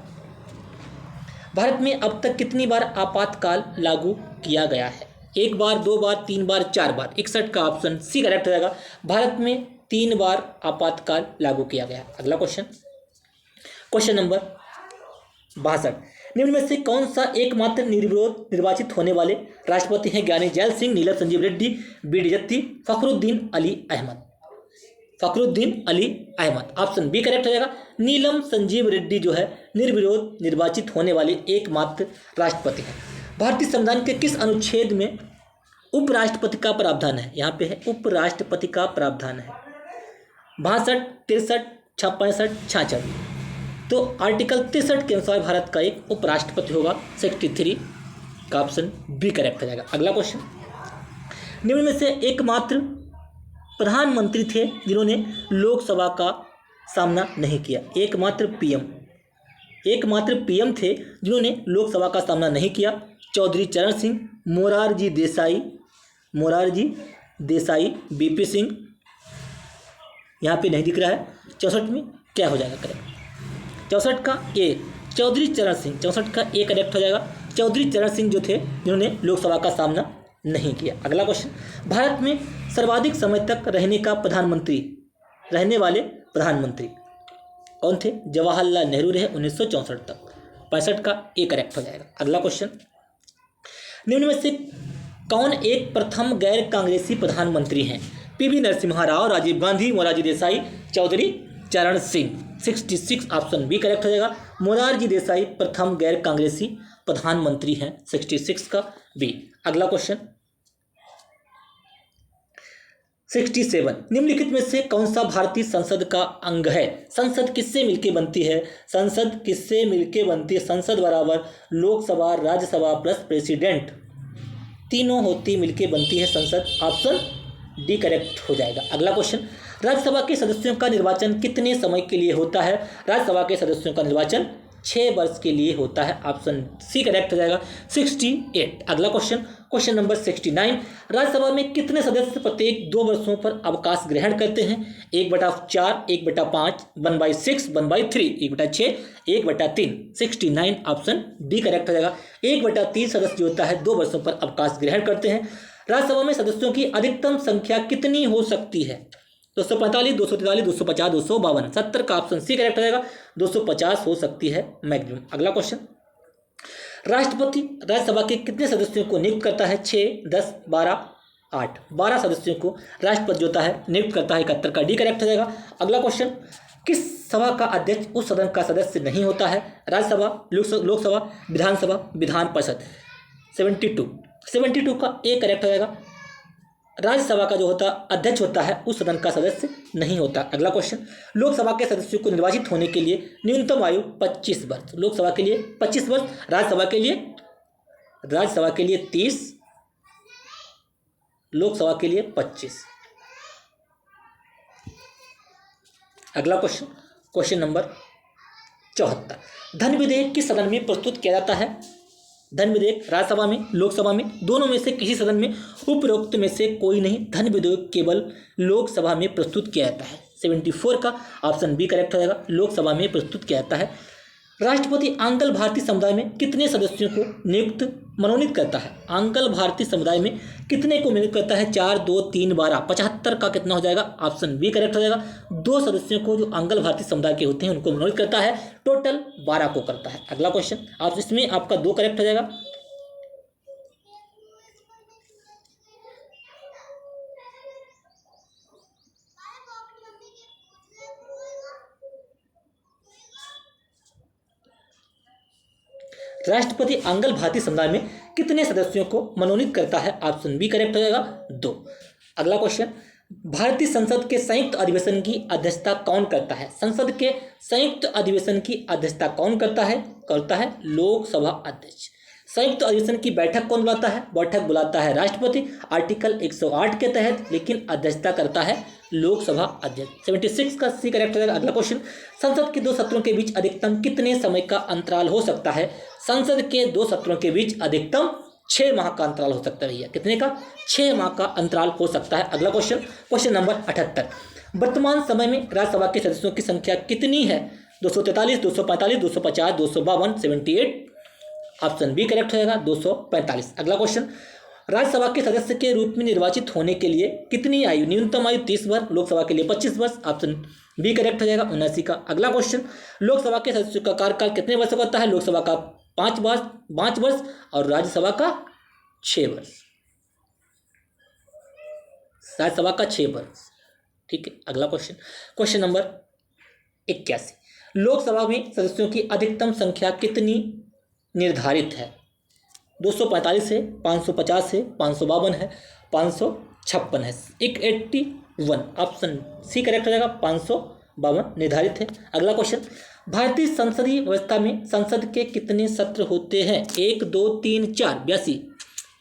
भारत में अब तक कितनी बार आपातकाल लागू किया गया है? 1 बार, 2 बार, 3 बार, 4 बार। 61 का ऑप्शन सी करेक्ट हो जाएगा। भारत में 3 बार आपातकाल लागू किया गया है। अगला क्वेश्चन, क्वेश्चन नंबर 62, निम्न में से कौन सा एकमात्र निर्विरोध निर्वाचित होने वाले राष्ट्रपति हैं? Giani Zail Singh, Neelam Sanjiva Reddy, B Jatti, Fakhruddin Ali Ahmed. Option B correct हो जाएगा। नीलम संजीव रेड्डी जो है निर्विरोध निर्वाचित होने वाले एकमात्र राष्ट्रपति हैं। भारतीय संविधान के किस अनुच्छेद में उपराष्ट्रपति का प्रावधान है, यहाँ पे है उपराष्ट्रपति का प्रावधान है 62, 63, 65, 66। तो आर्टिकल 63 के अनुसार भारत का एक उपराष्ट्रपति होगा। 63 का ऑप्शन बी करेक्ट हो जाएगा। अगला क्वेश्चन, निम्न में से एकमात्र प्रधानमंत्री थे जिन्होंने लोकसभा का सामना नहीं किया। एकमात्र पीएम थे जिन्होंने लोकसभा का सामना नहीं किया। चौधरी चरण सिंह, मोरारजी देसाई, बीपी सिंह, यहाँ पे नहीं दिख रहा है। 64 में क्या हो जाएगा करेक्ट? 64 का ए, चौधरी चरण सिंह, 64 का ए करेक्ट हो जाएगा। चौधरी चरण सिंह जो थे जिन्होंने लोकसभा का सामना नहीं किया। अगला क्वेश्चन, भारत में सर्वाधिक समय तक रहने वाले प्रधानमंत्री कौन थे? जवाहरलाल नेहरू रहे 1964 तक। 65 का ए करेक्ट हो जाएगा। अगला क्वेश्चन, निम्न में से कौन एक प्रथम गैर कांग्रेसी प्रधानमंत्री हैं? पीवी नरसिम्हा राव, राजीव गांधी, मोरारजी देसाई, चौधरी चरण सिंह। 66 ऑप्शन बी करेक्ट हो जाएगा। मोरारजी देसाई प्रथम गैर कांग्रेसी प्रधानमंत्री हैं। 66 का बी। अगला क्वेश्चन 67, निम्नलिखित में से कौन सा भारतीय संसद का अंग है? संसद किससे मिलकर बनती है? संसद बराबर लोकसभा, राज्यसभा प्लस प्रेसिडेंट, तीनों होती मिलकर बनती है संसद। ऑप्शन डी करेक्ट हो जाएगा। अगला क्वेश्चन, राज्यसभा के सदस्यों का निर्वाचन कितने समय के लिए होता है? राज्यसभा के सदस्यों का निर्वाचन 6 वर्ष के लिए होता है। ऑप्शन सी करेक्ट हो जाएगा। 68। अगला क्वेश्चन नंबर 69, राज्यसभा में कितने सदस्य प्रत्येक 2 वर्षों पर अवकाश ग्रहण करते हैं? 1/4, 1/5, 1/6, 1/3, 1/6, 1/3। 69 ऑप्शन डी करेक्ट हो जाएगा। 1/3 सदस्य जो होता है 2 वर्षों पर अवकाश ग्रहण करते हैं। राज्यसभा में सदस्यों की अधिकतम संख्या कितनी हो सकती है? 245, 243, 250, 252। 70 का ऑप्शन सी करेक्ट हो जाएगा। 250 हो सकती है मैक्सिमम। अगला क्वेश्चन, राष्ट्रपति राज्यसभा के कितने सदस्यों को नियुक्त करता है? 6, 10, 12, 8। 12 सदस्यों को राष्ट्रपति जो होता है नियुक्त करता है। 71 का डी करेक्ट हो जाएगा। अगला क्वेश्चन, किस सभा का अध्यक्ष उस सदन का सदस्य नहीं होता है? राज्यसभा, लोकसभा, विधानसभा, विधान परिषद। 72 का ए करेक्ट हो जाएगा। राज्यसभा का जो होता अध्यक्ष होता है उस सदन का सदस्य नहीं होता। अगला क्वेश्चन, लोकसभा के सदस्यों को निर्वाचित होने के लिए न्यूनतम आयु 25 वर्ष। लोकसभा के लिए 25 वर्ष, राज्यसभा के लिए 30, लोकसभा के लिए 25। अगला क्वेश्चन नंबर 74, धन विधेयक किस सदन में प्रस्तुत किया जाता है? धन विधेयक राज्यसभा में, लोकसभा में, दोनों में से किसी सदन में उपरोक्त में से कोई नहीं। धन विधेयक केवल लोकसभा में प्रस्तुत किया जाता है। 74 का ऑप्शन बी करेक्ट हो जाएगा। लोकसभा में प्रस्तुत किया जाता है। राष्ट्रपति आंग्ल भारतीय समुदाय में कितने सदस्यों को मनोनीत करता है? आंग्ल भारतीय समुदाय में कितने को मनोनीत करता है? 4, 2, 3, 12। 75 का कितना हो जाएगा? ऑप्शन बी करेक्ट हो जाएगा। 2 सदस्यों को जो आंग्ल भारतीय समुदाय के होते हैं उनको मनोनीत करता है। टोटल 12 को करता है। अगला क्वेश्चन, आप इसमें आपका 2 करेक्ट हो जाएगा। राष्ट्रपति आंग्ल भारतीय समुदाय में कितने सदस्यों को मनोनीत करता है? ऑप्शन बी करेक्ट हो जाएगा, 2। अगला क्वेश्चन, भारतीय संसद के संयुक्त अधिवेशन की अध्यक्षता कौन करता है? संसद के संयुक्त अधिवेशन की अध्यक्षता कौन करता है लोकसभा अध्यक्ष। संयुक्त अधिवेशन की बैठक कौन बुलाता है? बैठक बुलाता है राष्ट्रपति आर्टिकल 108 के तहत, लेकिन अध्यक्षता करता है लोकसभा अध्यक्ष। 76 का सी करेक्ट हो जाएगा। अगला क्वेश्चन, संसद के 2 सत्रों के बीच अधिकतम कितने समय का अंतराल हो सकता है? संसद के 2 सत्रों के बीच अधिकतम 6 माह का अंतराल हो सकता है। भैया कितने का? 6 माह का अंतराल हो सकता है। अगला क्वेश्चन नंबर 78, वर्तमान समय में राज्यसभा के सदस्यों की संख्या कितनी है? 243, 245, 250, 252, 78। ऑप्शन बी करेक्ट हो जाएगा, 245। अगला क्वेश्चन, राज्यसभा के सदस्य के रूप में निर्वाचित होने के लिए कितनी आयु? न्यूनतम आयु 30 वर्ष, लोकसभा के लिए 25 वर्ष। ऑप्शन बी करेक्ट हो जाएगा, 79 का। अगला क्वेश्चन, लोकसभा के सदस्यों का कार्यकाल कितने वर्ष का होता है? लोकसभा का 5 वर्ष और राज्यसभा का 6 वर्ष। राज्यसभा का 6 वर्ष। ठीक है। अगला क्वेश्चन नंबर 81, लोकसभा में सदस्यों की अधिकतम संख्या कितनी निर्धारित है? 245 है, 550 है, 552 है, 556 है, 181। ऑप्शन सी करेक्ट हो जाएगा, 552 निर्धारित है। अगला क्वेश्चन, भारतीय संसदीय व्यवस्था में संसद के कितने सत्र होते हैं? 1 2 3 4, 82,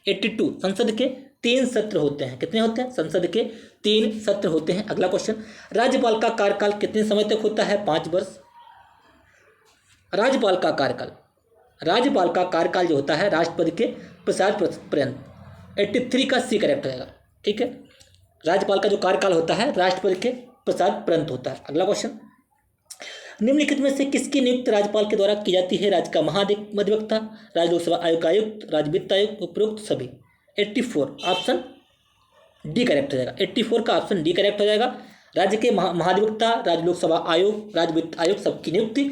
82। संसद के 3 सत्र होते हैं। कितने होते हैं? संसद के 3 सत्र होते हैं। अगला क्वेश्चन, राज्यपाल का कार्यकाल कितने समय तक होता है? 5 वर्ष। राज्यपाल का कार्यकाल जो होता है राष्ट्रपति के प्रसार पर्यंत। 83 का सी करेक्ट रहेगा। ठीक है, राज्यपाल का जो कार्यकाल होता है राष्ट्रपति के प्रसार पर्यंत होता है। अगला क्वेश्चन, निम्नलिखित में से किसकी नियुक्ति राज्यपाल के द्वारा की जाती है? राज्य का महाधिवक्ता, राज्य लोकसेवा आयोग का आयुक्त, राज्य वित्त आयुक्त, उपरोक्त सभी। 84 ऑप्शन डी करेक्ट हो जाएगा। 84 का ऑप्शन डी करेक्ट हो जाएगा। राज्य के महाधिवक्ता, राज्य लोकसेवा आयोग, राज्य वित्त आयोग सबकी नियुक्ति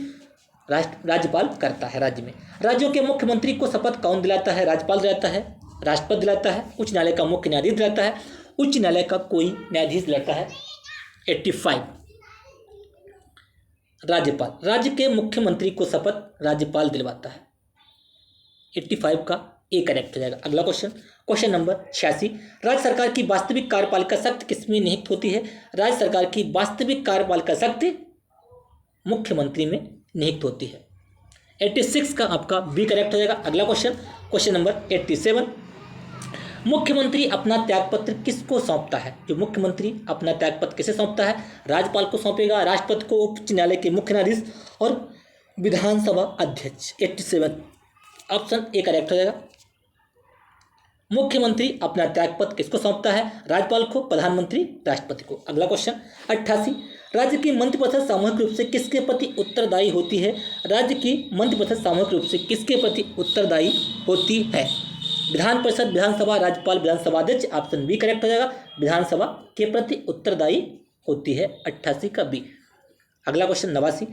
राज्यपाल करता है। राज्य में राज्यों के मुख्यमंत्री को शपथ कौन दिलाता है? राज्यपाल दिलाता है, राष्ट्रपति दिलाता है, उच्च न्यायालय का मुख्य न्यायाधीश दिलाता है, उच्च न्यायालय का कोई न्यायाधीश दिलाता है। 85 राज्यपाल, राज्य के मुख्यमंत्री को शपथ राज्यपाल दिलवाता है। 85 का ए करेक्ट हो जाएगा। अगला क्वेश्चन, क्वेश्चन नंबर 86, राज्य सरकार की वास्तविक कार्यपालिका शक्ति किसमें निहित होती है? राज्य सरकार की वास्तविक कार्यपालिका शक्ति मुख्यमंत्री में निहित होती है। 86 का आपका बी करेक्ट हो जाएगा। अगला क्वेश्चन, क्वेश्चन नंबर 87, मुख्यमंत्री अपना त्यागपत्र किसको सौंपता है? जो मुख्यमंत्री अपना त्यागपत्र किसे सौंपता है? राज्यपाल को सौंपेगा, राष्ट्रपति को, उच्च न्यायालय के मुख्य न्यायाधीश और विधानसभा अध्यक्ष। 87 ऑप्शन ए करेक्ट हो जाएगा। मुख्यमंत्री अपना त्यागपत्र किसको सौंपता है? राज्यपाल को, प्रधानमंत्री राष्ट्रपति को। अगला क्वेश्चन 88, राज्य की मंत्रिपरिषद सामूहिक रूप से किसके प्रति उत्तरदायी होती है? राज्य की मंत्रिपरिषद सामूहिक रूप से किसके प्रति उत्तरदायी होती है? विधान परिषद, विधानसभा, राज्यपाल, विधानसभा अध्यक्ष। ऑप्शन बी करेक्ट हो जाएगा, विधानसभा के प्रति उत्तरदायी होती है। 88 का बी। अगला क्वेश्चन 89,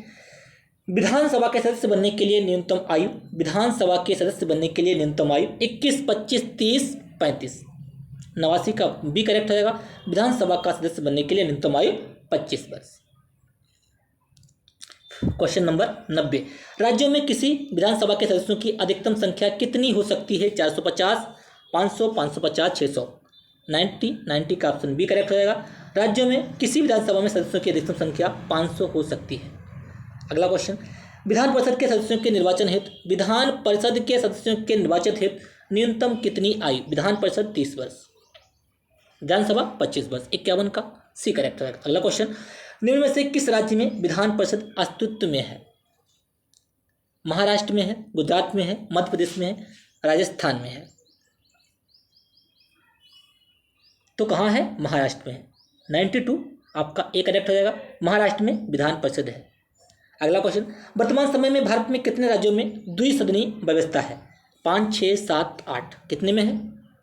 विधानसभा के सदस्य बनने के लिए न्यूनतम आयु, विधानसभा के सदस्य बनने के लिए न्यूनतम आयु 21, 25, 30, 35। 89 का बी करेक्ट हो जाएगा, विधानसभा का सदस्य बनने के लिए न्यूनतम आयु 25 वर्ष। क्वेश्चन नंबर 90, राज्यों में किसी विधानसभा के सदस्यों की अधिकतम संख्या कितनी हो सकती है? 450, 500, 550, 600। 90 का ऑप्शन बी करेक्ट हो जाएगा। राज्यों में किसी विधानसभा में सदस्यों की अधिकतम संख्या 500 हो सकती है। अगला क्वेश्चन, विधान परिषद के सदस्यों के निर्वाचन हेतु, विधान परिषद के सदस्यों के निर्वाचन हेतु न्यूनतम कितनी आयु? विधान परिषद 30 वर्ष, विधानसभा 25 वर्ष। 51 का सी करेक्ट रहेगा। अगला क्वेश्चन, निम्न में से किस राज्य में विधान परिषद अस्तित्व में है? महाराष्ट्र में है, गुजरात में है, मध्य प्रदेश में है, राजस्थान में है। तो कहाँ है? महाराष्ट्र में है। 92 आपका ए करेक्ट हो जाएगा, महाराष्ट्र में विधान परिषद है। अगला क्वेश्चन, वर्तमान समय में भारत में कितने राज्यों में द्विसदनीय व्यवस्था है? 5, 6, 7, 8। कितने में है?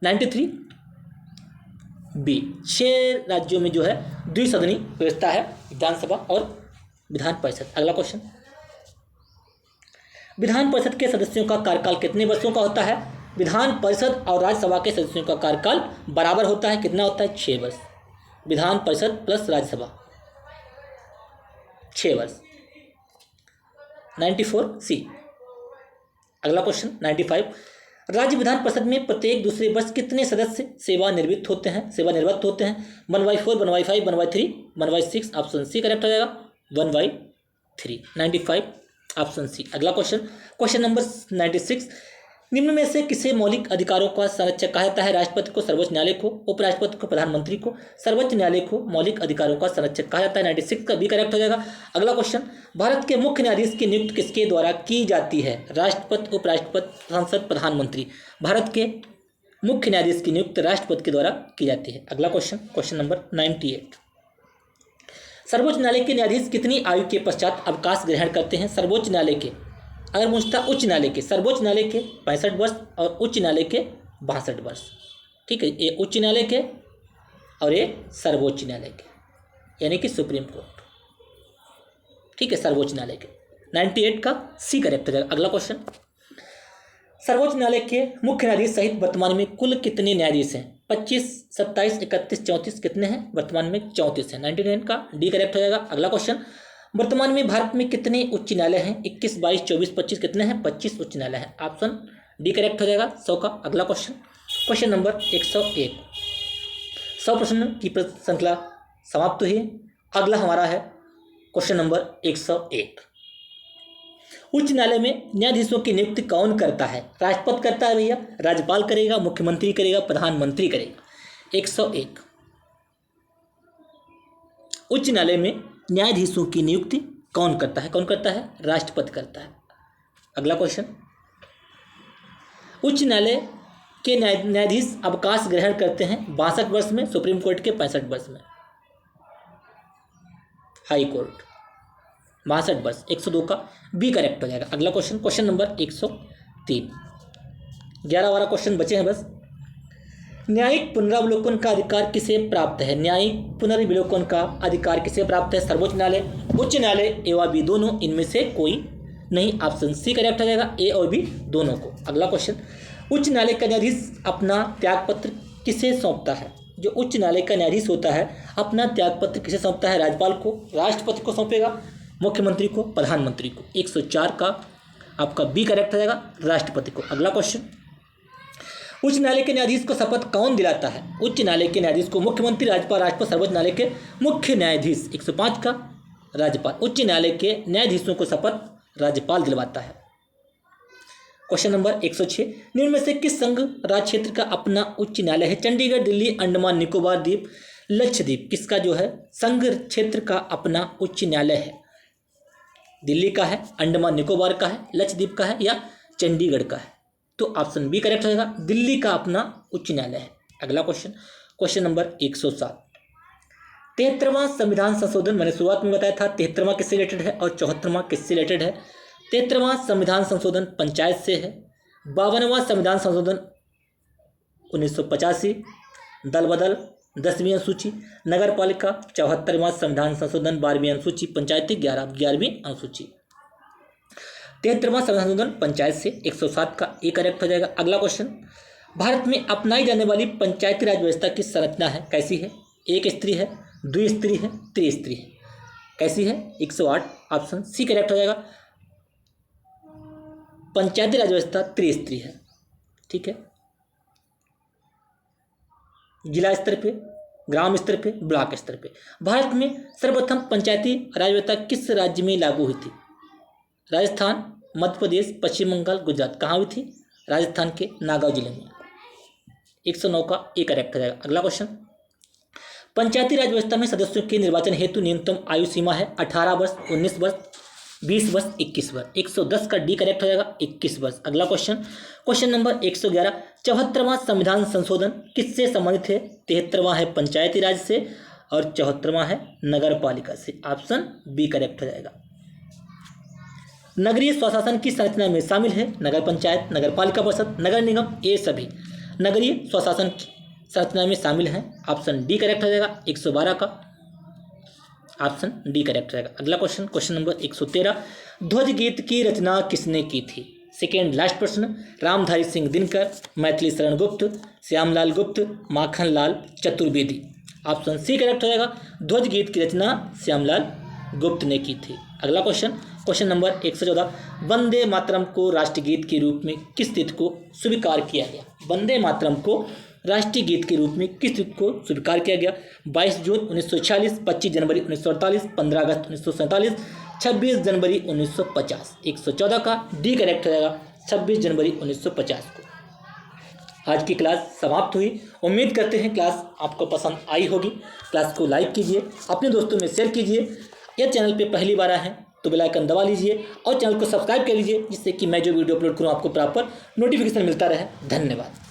93 बी। 6 राज्यों में जो है द्विसदनीय व्यवस्था है, विधानसभा और विधान परिषद। अगला क्वेश्चन, विधान परिषद के सदस्यों का कार्यकाल कितने वर्षों का होता है? विधान परिषद और राज्यसभा के सदस्यों का कार्यकाल बराबर होता है। कितना होता है? 6 वर्ष। विधान परिषद प्लस राज्यसभा 6 वर्ष। 94 सी। अगला क्वेश्चन 95, राज्य विधान परिषद में प्रत्येक दूसरे वर्ष कितने सदस्य सेवानिवृत्त होते हैं? 1/4, 1/5, 1/3, 1/6। ऑप्शन सी करेक्ट हो जाएगा, 1/3। 95 ऑप्शन सी। अगला क्वेश्चन, क्वेश्चन नंबर 96, निम्न में से किसे मौलिक अधिकारों का संरक्षक कहा जाता है? राष्ट्रपति को, सर्वोच्च न्यायालय को, उपराष्ट्रपति को, प्रधानमंत्री को। सर्वोच्च न्यायालय को मौलिक अधिकारों का संरक्षक कहा जाता है। 96 का बी करेक्ट हो जाएगा। अगला क्वेश्चन, भारत के मुख्य न्यायाधीश की नियुक्ति किसके द्वारा की जाती है? राष्ट्रपति, उपराष्ट्रपति, संसद, प्रधानमंत्री। भारत के मुख्य न्यायाधीश की नियुक्ति राष्ट्रपति के द्वारा की जाती है। अगला क्वेश्चन, क्वेश्चन नंबर 98, सर्वोच्च न्यायालय के न्यायाधीश कितनी आयु के पश्चात अवकाश ग्रहण करते हैं? सर्वोच्च न्यायालय के, अगर पूछता उच्च न्यायालय के, सर्वोच्च न्यायालय के 65 वर्ष और उच्च न्यायालय के 62 वर्ष। ठीक है, ये उच्च न्यायालय के और ये सर्वोच्च न्यायालय के, यानी कि सुप्रीम कोर्ट। ठीक है, सर्वोच्च न्यायालय के। 98 का सी करेक्ट हो जाएगा। अगला क्वेश्चन, सर्वोच्च न्यायालय के मुख्य न्यायाधीश सहित वर्तमान में कुल कितने न्यायाधीश हैं? 25, 27, 31, 34। कितने हैं? वर्तमान में 34 हैं। 99 का डी करेक्ट हो जाएगा। अगला क्वेश्चन, वर्तमान में भारत में कितने उच्च न्यायालय हैं? 21, 22, 24, 25। कितने हैं? 25 उच्च न्यायालय हैं। ऑप्शन डी करेक्ट हो जाएगा 100 का। अगला क्वेश्चन, क्वेश्चन नंबर 101। 100 प्रश्न की श्रृंखला समाप्त हुई। अगला हमारा है क्वेश्चन नंबर 101। उच्च न्यायालय में न्यायाधीशों की नियुक्ति कौन करता है? राष्ट्रपति करता है भैया, राज्यपाल करेगा, मुख्यमंत्री करेगा, प्रधानमंत्री करेगा। 101, उच्च न्यायालय में न्यायाधीशों की नियुक्ति कौन करता है? कौन करता है? राष्ट्रपति करता है। अगला क्वेश्चन, उच्च न्यायालय के न्यायाधीश अवकाश ग्रहण करते हैं 62 वर्ष में, सुप्रीम कोर्ट के 65 वर्ष में। हाई कोर्ट 62 वर्ष। 102 का बी करेक्ट हो जाएगा। अगला क्वेश्चन, क्वेश्चन नंबर 103। 11-12 क्वेश्चन बचे हैं बस। न्यायिक पुनरावलोकन का अधिकार किसे प्राप्त है? न्यायिक पुनरावलोकन का अधिकार किसे प्राप्त है? सर्वोच्च न्यायालय, उच्च न्यायालय एवं बी दोनों, इनमें से कोई नहीं। ऑप्शन सी करेक्ट हो जाएगा, ए और बी दोनों को। अगला क्वेश्चन, उच्च न्यायालय का न्यायाधीश अपना त्यागपत्र किसे सौंपता है? जो उच्च न्यायालय का न्यायाधीश होता है अपना त्यागपत्र किसे सौंपता है? राज्यपाल को, राष्ट्रपति को सौंपेगा, मुख्यमंत्री को, प्रधानमंत्री को। 104 का आपका बी करेक्ट हो जाएगा, राष्ट्रपति को। अगला क्वेश्चन, उच्च न्यायालय के न्यायाधीश को शपथ कौन दिलाता है? उच्च न्यायालय के न्यायाधीश को मुख्यमंत्री, राज्यपाल, राष्ट्रपति, सर्वोच्च न्यायालय के मुख्य न्यायाधीश। 105 का राज्यपाल। उच्च न्यायालय के न्यायाधीशों को शपथ राज्यपाल दिलवाता है। क्वेश्चन नंबर 106, निम्न में से किस संघ राज्य क्षेत्र का अपना उच्च न्यायालय है? चंडीगढ़, दिल्ली, अंडमान निकोबार द्वीप, लक्षद्वीप। किसका जो है संघ क्षेत्र का अपना उच्च न्यायालय है? दिल्ली का है, अंडमान निकोबार का है, लक्षद्वीप का है या चंडीगढ़ का है? तो ऑप्शन बी करेक्ट हो जाएगा, दिल्ली का अपना उच्च न्यायालय है। अगला क्वेश्चन, क्वेश्चन नंबर 107। 73वां संविधान संशोधन, मैंने शुरुआत में बताया था 73वां किससे रिलेटेड है और 74वां किससे रिलेटेड है। 73वां संविधान संशोधन पंचायत से है। 52वां संविधान संशोधन 1985, दल बदल 10वीं अनुसूची, नगर पालिका 74वां संविधान संशोधन 12वीं अनुसूची, पंचायती 11वीं अनुसूची। 73वां संविधान संशोधन पंचायत से। 107 का ए करेक्ट हो जाएगा। अगला क्वेश्चन, भारत में अपनाई जाने वाली पंचायती राज व्यवस्था की संरचना है कैसी है? एक स्त्री है, द्विस्त्री है, त्रिस्त्री है। कैसी है? 108 ऑप्शन सी करेक्ट हो जाएगा, पंचायती राज व्यवस्था त्रिस्त्री है। ठीक है, जिला स्तर पे, ग्राम स्तर पे, ब्लॉक स्तर पे। भारत में सर्वप्रथम पंचायती राज व्यवस्था किस राज्य में लागू हुई थी? राजस्थान, मध्य प्रदेश, पश्चिम बंगाल, गुजरात। कहाँ हुई थी? राजस्थान के नागौर जिले में। 109 का ए करेक्ट हो जाएगा। अगला क्वेश्चन, पंचायती राज व्यवस्था में सदस्यों के निर्वाचन हेतु न्यूनतम आयु सीमा है 18 वर्ष, 19 वर्ष, 20 वर्ष, 21 वर्ष। 110 का डी करेक्ट हो जाएगा, 21 वर्ष। अगला क्वेश्चन, क्वेश्चन नंबर 111। 74वां संविधान संशोधन किससे संबंधित है? 73वां है पंचायती राज से और 74वां है नगर पालिका से। ऑप्शन बी करेक्ट हो जाएगा। नगरीय स्वशासन की संरचना में शामिल है नगर पंचायत, नगर पालिका परिषद, नगर निगम, ये सभी नगरीय स्वशासन की संरचना में शामिल हैं। ऑप्शन डी करेक्ट हो जाएगा। 112 का ऑप्शन डी करेक्ट रहेगा। अगला क्वेश्चन, क्वेश्चन नंबर 113। ध्वज गीत की रचना किसने की थी? सेकेंड लास्ट प्रश्न, रामधारी सिंह दिनकर, मैथिली शरण गुप्त, श्यामलाल गुप्त, Makhan Lal Chaturvedi. Option C correct हो जाएगा, ध्वज गीत की रचना श्यामलाल गुप्त ने की थी। अगला question, question number 114। Vande Mataram को राष्ट्रगीत के रूप में किस तिथि को स्वीकार किया गया? वंदे मातरम को राष्ट्रीय गीत के रूप में किस तिथि को स्वीकार किया गया? 22 जून 1946, 25 जनवरी 1948, 15 अगस्त 1947, 26 जनवरी 1950। 114 का डी करेक्ट हो जाएगा, 26 जनवरी 1950 को। आज की क्लास समाप्त हुई। उम्मीद करते हैं क्लास आपको पसंद आई होगी। क्लास को लाइक कीजिए, अपने दोस्तों में शेयर कीजिए। यह चैनल पे पहली बार आए हैं तो बेल आइकन दबा लीजिए और चैनल को सब्सक्राइब कर लीजिए, जिससे कि मैं जो वीडियो अपलोड करूँ आपको प्रॉपर नोटिफिकेशन मिलता रहे। धन्यवाद।